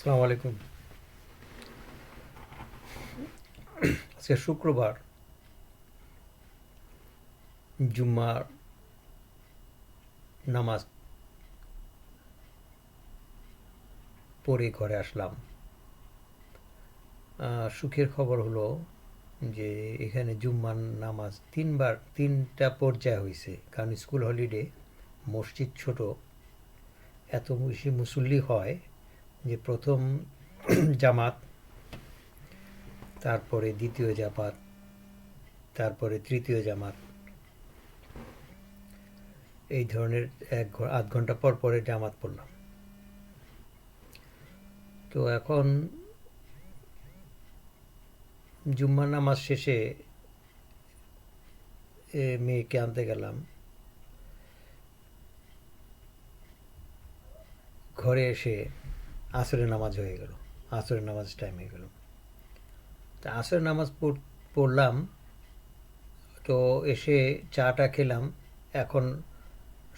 আসসালামু আলাইকুম। আজকে শুক্রবার, জুম্মার নামাজ পড়ে ঘরে আসলাম। সুখের খবর হলো যে এখানে জুম্মার নামাজ তিনটা পর্যায়ে হয়েছে, কারণ স্কুল হলিডে, মসজিদ ছোট, এত বেশি মুসল্লি হয় যে প্রথম জামাত, তারপরে দ্বিতীয় জামাত, তারপরে তৃতীয় জামাত, এই ধরনের আধ ঘন্টা পর পরে জামাত পড়লাম। তো এখন জুম্মার নামাজ শেষে মেয়েকে আনতে গেলাম। ঘরে এসে আসরের নামাজ হয়ে গেল, আসরের নামাজ টাইম হয়ে গেল। তা আসরের নামাজ পড়লাম। তো এসে চাটা খেলাম। এখন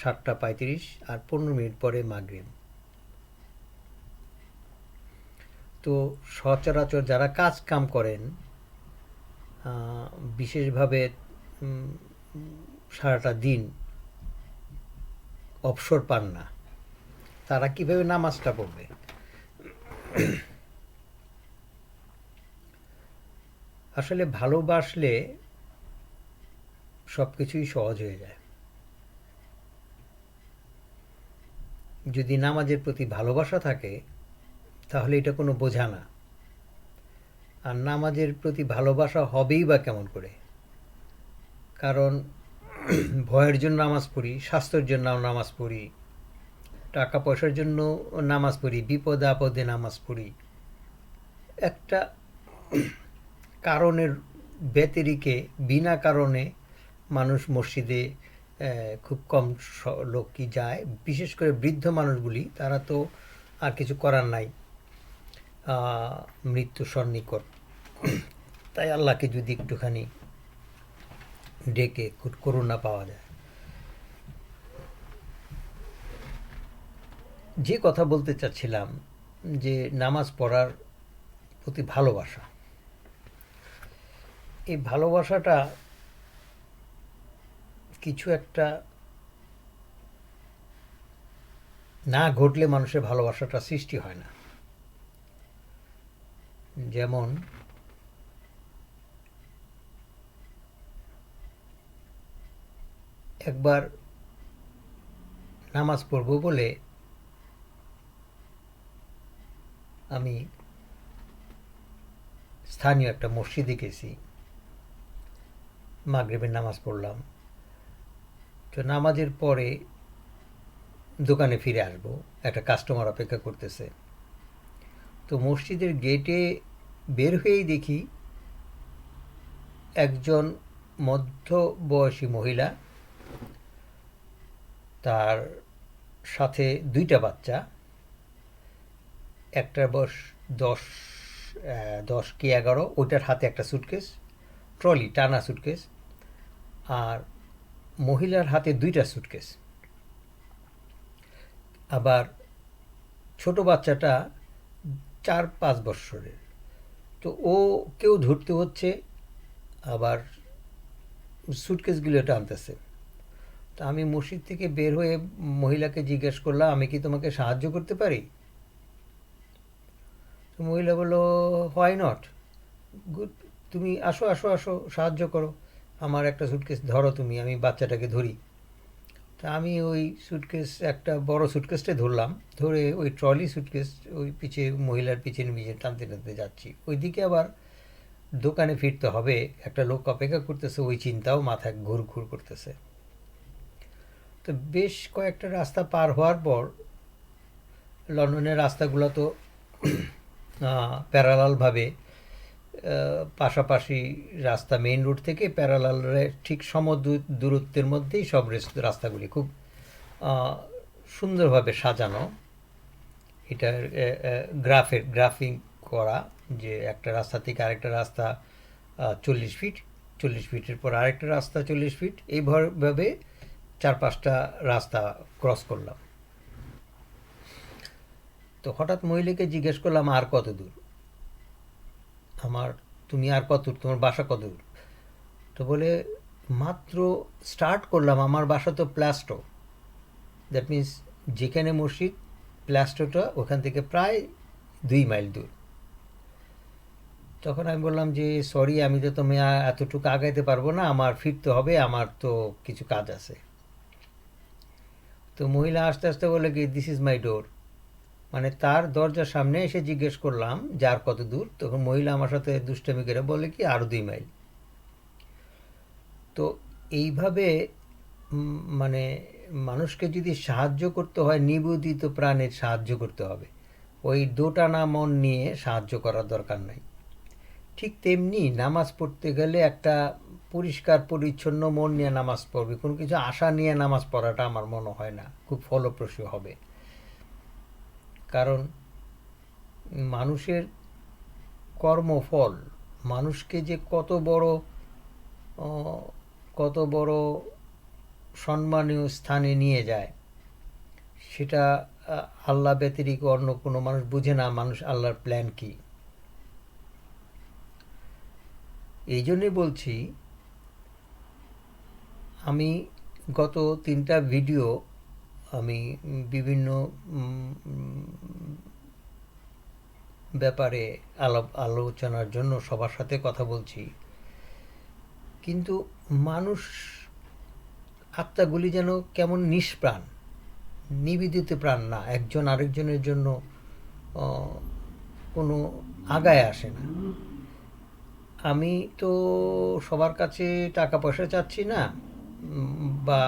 7:35, আর 15 মিনিট পরে মাগরিব। তো সচরাচর যারা কাজ কাম করেন, বিশেষভাবে উম, সারাটা দিন অবসর পান না, তারা কিভাবে নামাজটা পড়বে? আসলে ভালোবাসলে সব কিছুই সহজ হয়ে যায়। যদি নামাজের প্রতি ভালোবাসা থাকে, তাহলে এটা কোনো বোঝা না। আর নামাজের প্রতি ভালোবাসা হবেই বা কেমন করে? কারণ ভয়ের জন্য নামাজ পড়ি, স্বাস্থ্যের জন্য নামাজ পড়ি, টাকা পয়সার জন্য নামাজ পড়ি, বিপদে আপদে নামাজ পড়ি। একটা কারণের ব্যতিরিকে বিনা কারণে মানুষ মসজিদে খুব কম লোকই যায়। বিশেষ করে বৃদ্ধ মানুষগুলি, তারা তো আর কিছু করার নাই, মৃত্যু সন্নিকট। তাই আল্লাহকে যদি একটুখানি ডেকে করুণা পাওয়া যায়। যে কথা বলতে চাচ্ছিলাম, যে নামাজ পড়ার প্রতি ভালোবাসা, এই ভালোবাসাটা কিছু একটা না ঘটলে মানুষের ভালোবাসাটা সৃষ্টি হয় না। যেমন একবার নামাজ পড়ব বলে আমি স্থানীয় একটা মসজিদে গেছি, মাগরিবের নামাজ পড়লাম। তো নামাজের পরে দোকানে ফিরে আসবো, একটা কাস্টমার অপেক্ষা করতেছে। তো মসজিদের গেটে বের হয়েই দেখি একজন মধ্যবয়সী মহিলা, তার সাথে দুইটা বাচ্চা, একটার বয়স 10 কি 11, ওইটার হাতে একটা সুটকেস, ট্রলি টানা সুটকেস, আর মহিলার হাতে দুইটা সুটকেস। আবার ছোট বাচ্চাটা 4-5 বৎসরের। তো ও কেউ ধরতে হচ্ছে, আবার সুটকেসগুলো টানতেছে। তা আমি মসজিদ থেকে বের হয়ে মহিলাকে জিজ্ঞেস করলাম, আমি কি তোমাকে সাহায্য করতে পারি? তো মহিলা বললো, হোয়াই নট, গুড, তুমি আসো আসো আসো, সাহায্য করো, আমার একটা সুটকেস ধরো, তুমি, আমি বাচ্চাটাকে ধরি। তা আমি ওই সুটকেস, একটা বড় সুটকেসটাই ধরলাম, ধরে ওই ট্রলি সুটকেস ওই মহিলার পিছনে পিছনে টানতে টানতে যাচ্ছি। ওইদিকে আবার দোকানে ফিরতে হবে, একটা লোক অপেক্ষা করতেছে, ওই চিন্তাও মাথায় ঘুর ঘুর করতেছে। তো বেশ কয়েকটা রাস্তা পার হওয়ার পর, লন্ডনের রাস্তাগুলো তো প্যারালালভাবে পাশাপাশি রাস্তা, মেইন রোড থেকে প্যারালালে ঠিক দূরত্বের মধ্যেই সব রাস্তাগুলি খুব সুন্দরভাবে সাজানো। এটার গ্রাফিং করা, যে একটা রাস্তা থেকে আরেকটা রাস্তা 40 ফিট, 40 ফিটের পর আরেকটা রাস্তা 40 ফিট, এইভাবে 4-5টা রাস্তা ক্রস করলাম। তো হঠাৎ মহিলাকে জিজ্ঞেস করলাম আর কত দূর আমার, তুমি আর কত দূর, তোমার বাসা কত দূর? তো বলে মাত্র স্টার্ট করলাম, আমার বাসা তো প্লাস্টো, দ্যাট মিন্স যেখানে মসজিদ প্লাস্টোটা ওখান থেকে প্রায় 2 মাইল দূর। তখন আমি বললাম যে সরি, আমি তো তুমি এতটুকু আগাইতে পারবো না, আমার ফিরতে হবে, আমার তো কিছু কাজ আছে। তো মহিলা আস্তে আস্তে বলে কি দিস ইজ মাই ডোর, মানে তার দরজার সামনে এসে জিজ্ঞেস করলাম যে আর কত দূর। তখন মহিলা আমার সাথে দুষ্টামি করে বলে কি আরও 2 মাইল। তো এইভাবে মানে মানুষকে যদি সাহায্য করতে হয় নিবেদিত প্রাণের সাহায্য করতে হবে, ওই দোটানা মন নিয়ে সাহায্য করার দরকার নাই। ঠিক তেমনি নামাজ পড়তে গেলে একটা পরিষ্কার পরিচ্ছন্ন মন নিয়ে নামাজ পড়বে, কোনো কিছু আশা নিয়ে নামাজ পড়াটা আমার মনে হয় না খুব ফলপ্রসূ হবে। কারণ মানুষের কর্মফল মানুষকে যে কত বড় সম্মানীয় স্থানে নিয়ে যায়, সেটা আল্লাহ ব্যতিরিক্ত অন্য কোনো মানুষ বুঝে না মানুষ আল্লাহর প্ল্যান কি। এই জন্যে বলছি, আমি গত 3টা ভিডিও আমি বিভিন্ন ব্যাপারে আলোচনার জন্য সবার সাথে কথা বলছি, কিন্তু মানুষ আত্মাগুলি যেন কেমন নিষ্প্রাণ, নিবেদিত প্রাণ না, একজন আরেকজনের জন্য কোনো আগায় আসে না। আমি তো সবার কাছে টাকা পয়সা চাচ্ছি না, বা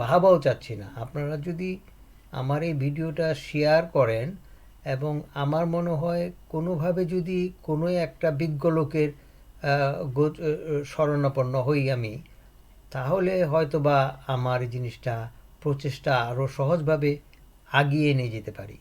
বাহাবাও চাচ্ছি না। আপনারা যদি আমার এই ভিডিওটা শেয়ার করেন এবং আমার মনে হয় কোনোভাবে যদি কোনো একটা বিজ্ঞ লোকের শরণাপন্ন হই আমি, তাহলে হয়তো বা আমার এই জিনিসটা প্রচেষ্টা আরও সহজভাবে আগিয়ে নিয়ে যেতে পারি।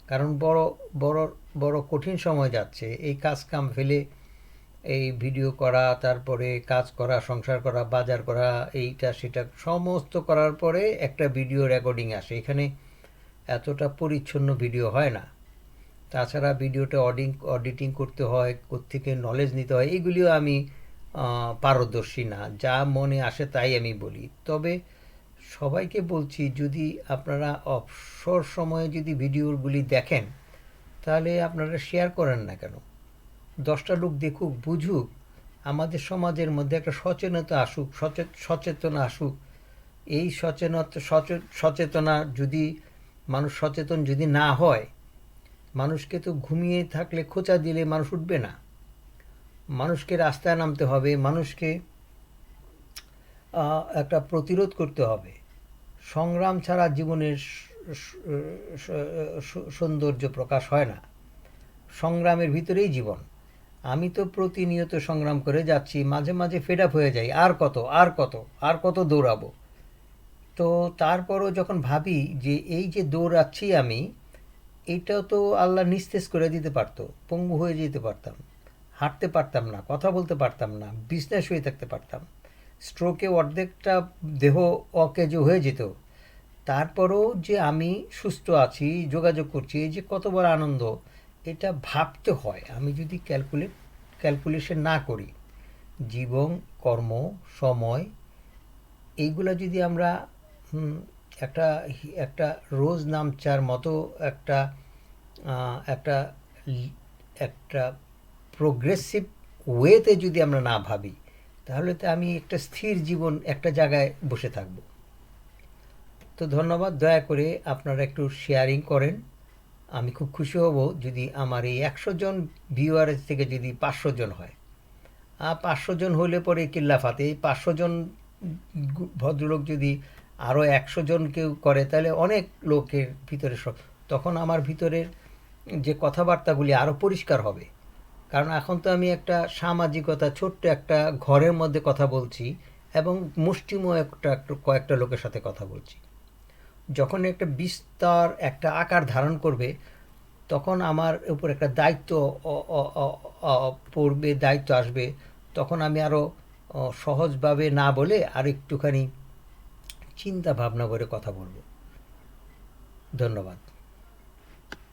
কারণ বড় বড় বড় কঠিন সময় যাচ্ছে, এই কাজ কাম ফেলে এই ভিডিও করা, তারপরে কাজ করা, সংসার করা, বাজার করা, এইটা সেটা সমস্ত করার পরে একটা ভিডিও রেকর্ডিং আসে। এখানে এতটা পরিচ্ছন্ন ভিডিও হয় না। তাছাড়া ভিডিওটা অডিটিং করতে হয়, কোত্থেকে নলেজ নিতে হয়, এইগুলিও আমি পারদর্শী না, যা মনে আসে তাই আমি বলি। তবে সবাইকে বলছি, যদি আপনারা অবসর সময়ে যদি ভিডিওগুলি দেখেন, তাহলে আপনারা শেয়ার করেন না কেন? 10টা লোক দেখুক, বুঝুক, আমাদের সমাজের মধ্যে একটা সচেতনতা আসুক, সচেতনা আসুক। এই সচেতনা যদি মানুষ সচেতন যদি না হয়, মানুষকে তো ঘুমিয়ে থাকলে খোঁচা দিলে মানুষ উঠবে না। মানুষকে রাস্তায় নামতে হবে, মানুষকে একটা প্রতিরোধ করতে হবে। সংগ্রাম ছাড়া জীবনের সৌন্দর্য প্রকাশ হয় না, সংগ্রামের ভিতরেই জীবন। আমি তো প্রতিনিয়ত সংগ্রাম করে যাচ্ছি, মাঝে মাঝে ফেড আপ হয়ে যাই, আর কত আর কত আর কত দৌড়াবো। তো তারপরও যখন ভাবি যে এই যে দৌড়াচ্ছি আমি, এইটাও তো আল্লাহ নিস্তেজ করে দিতে পারতো, পঙ্গু হয়ে যেতে পারতাম, হাঁটতে পারতাম না, কথা বলতে পারতাম না, বিছনায় শুয়ে থাকতে পারতাম, স্ট্রোকে অর্ধেকটা দেহ অকেজ হয়ে যেত। তারপরও যে আমি সুস্থ আছি, যোগাযোগ করছি, এই যে কত বড় আনন্দ, এটা ভাবতে হয়। আমি যদি ক্যালকুলেশন না করি, জীবন, কর্ম, সময়, এইগুলা যদি আমরা একটা একটা রোজ নামচার মতো একটা একটা একটা প্রোগ্রেসিভ ওয়েতে যদি আমরা না ভাবি, তাহলে তো আমি একটা স্থির জীবন একটা জায়গায় বসে থাকব। তো ধন্যবাদ, দয়া করে আপনারা একটু শেয়ারিং করেন। আমি খুব খুশি হব যদি আমার এই 100 জন ভিউয়ারের থেকে যদি 500 জন হয়। 500 জন হলে পরে কিল্লাফাতে, এই 500 জন ভদ্রলোক যদি আরও 100 জন কেউ করে, তাহলে অনেক লোকের ভিতরে তখন আমার ভিতরের যে কথাবার্তাগুলি আরও পরিষ্কার হবে। কারণ এখন তো আমি একটা সামাজিকতা, ছোট্ট একটা ঘরের মধ্যে কথা বলছি এবং মুষ্টিময় কয়েকটা লোকের সাথে কথা বলছি। যখন একটা বিস্তার একটা আকার ধারণ করবে, তখন আমার উপর একটা দায়িত্ব পড়বে, দায়িত্ব আসবে। তখন আমি আরও সহজভাবে না বলে আর একটুখানি চিন্তা ভাবনা করে কথা বলবো। ধন্যবাদ।